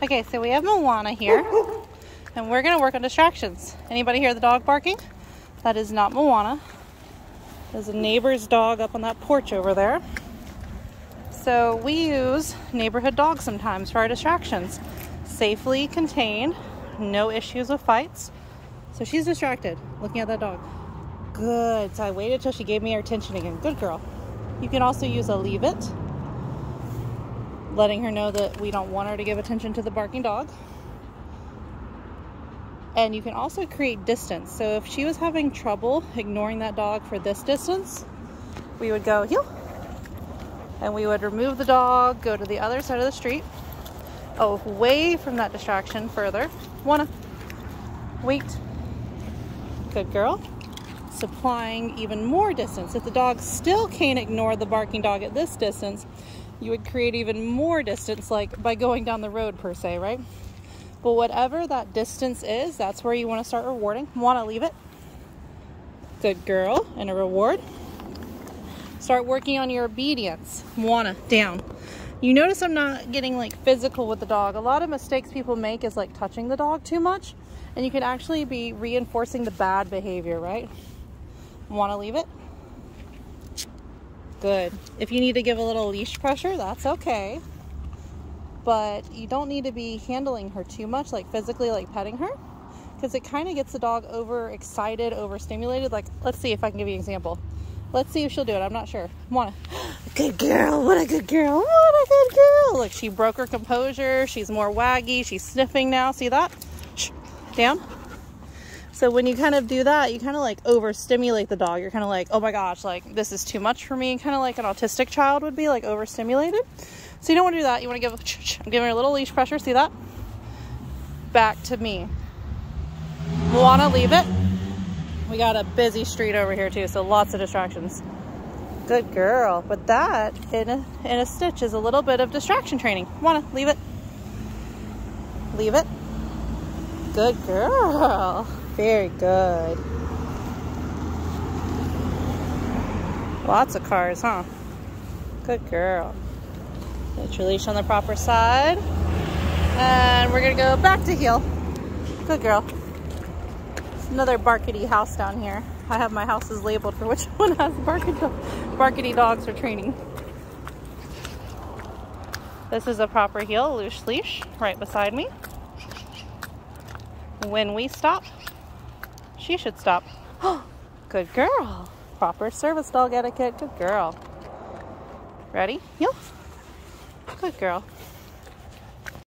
Okay, so we have Moana here, and we're gonna work on distractions. Anybody hear the dog barking? That is not Moana. There's a neighbor's dog up on that porch over there. So we use neighborhood dogs sometimes for our distractions. Safely contained, no issues with fights. So she's distracted, looking at that dog. Good, so I waited till she gave me her attention again. Good girl. You can also use a leave it, letting her know that we don't want her to give attention to the barking dog. And you can also create distance. So if she was having trouble ignoring that dog for this distance, we would go heel, and we would remove the dog, go to the other side of the street, away from that distraction further. Wanna wait. Good girl. Supplying even more distance. If the dog still can't ignore the barking dog at this distance, you would create even more distance, like by going down the road per se, right? But whatever that distance is, that's where you want to start rewarding. Want to leave it. Good girl. And a reward. Start working on your obedience. Moana, down. You notice I'm not getting like physical with the dog. A lot of mistakes people make is like touching the dog too much. And you can actually be reinforcing the bad behavior, right? Want to leave it. Good. If you need to give a little leash pressure, that's okay. But you don't need to be handling her too much, like physically, like petting her, because it kind of gets the dog overexcited, overstimulated. Like, let's see if I can give you an example. Let's see if she'll do it. I'm not sure. Moana. Good girl. What a good girl. What a good girl. Look, she broke her composure. She's more waggy. She's sniffing now. See that? Shh. Down. So when you kind of do that, you kind of like overstimulate the dog. You're kind of like, oh my gosh, like this is too much for me. Kind of like an autistic child would be, like overstimulated. So you don't want to do that. You want to give, I'm giving her a little leash pressure. See that? Back to me. Moana, leave it. We got a busy street over here too, so lots of distractions. Good girl. But that in a stitch is a little bit of distraction training. Moana, leave it. Leave it. Good girl. Very good. Lots of cars, huh? Good girl. Get your leash on the proper side. And we're gonna go back to heel. Good girl. It's another barkety house down here. I have my houses labeled for which one has barkety dogs for training. This is a proper heel, loose leash, right beside me. When we stop, she should stop. Good girl. Proper service dog etiquette. Good girl. Ready? Heel. Good girl.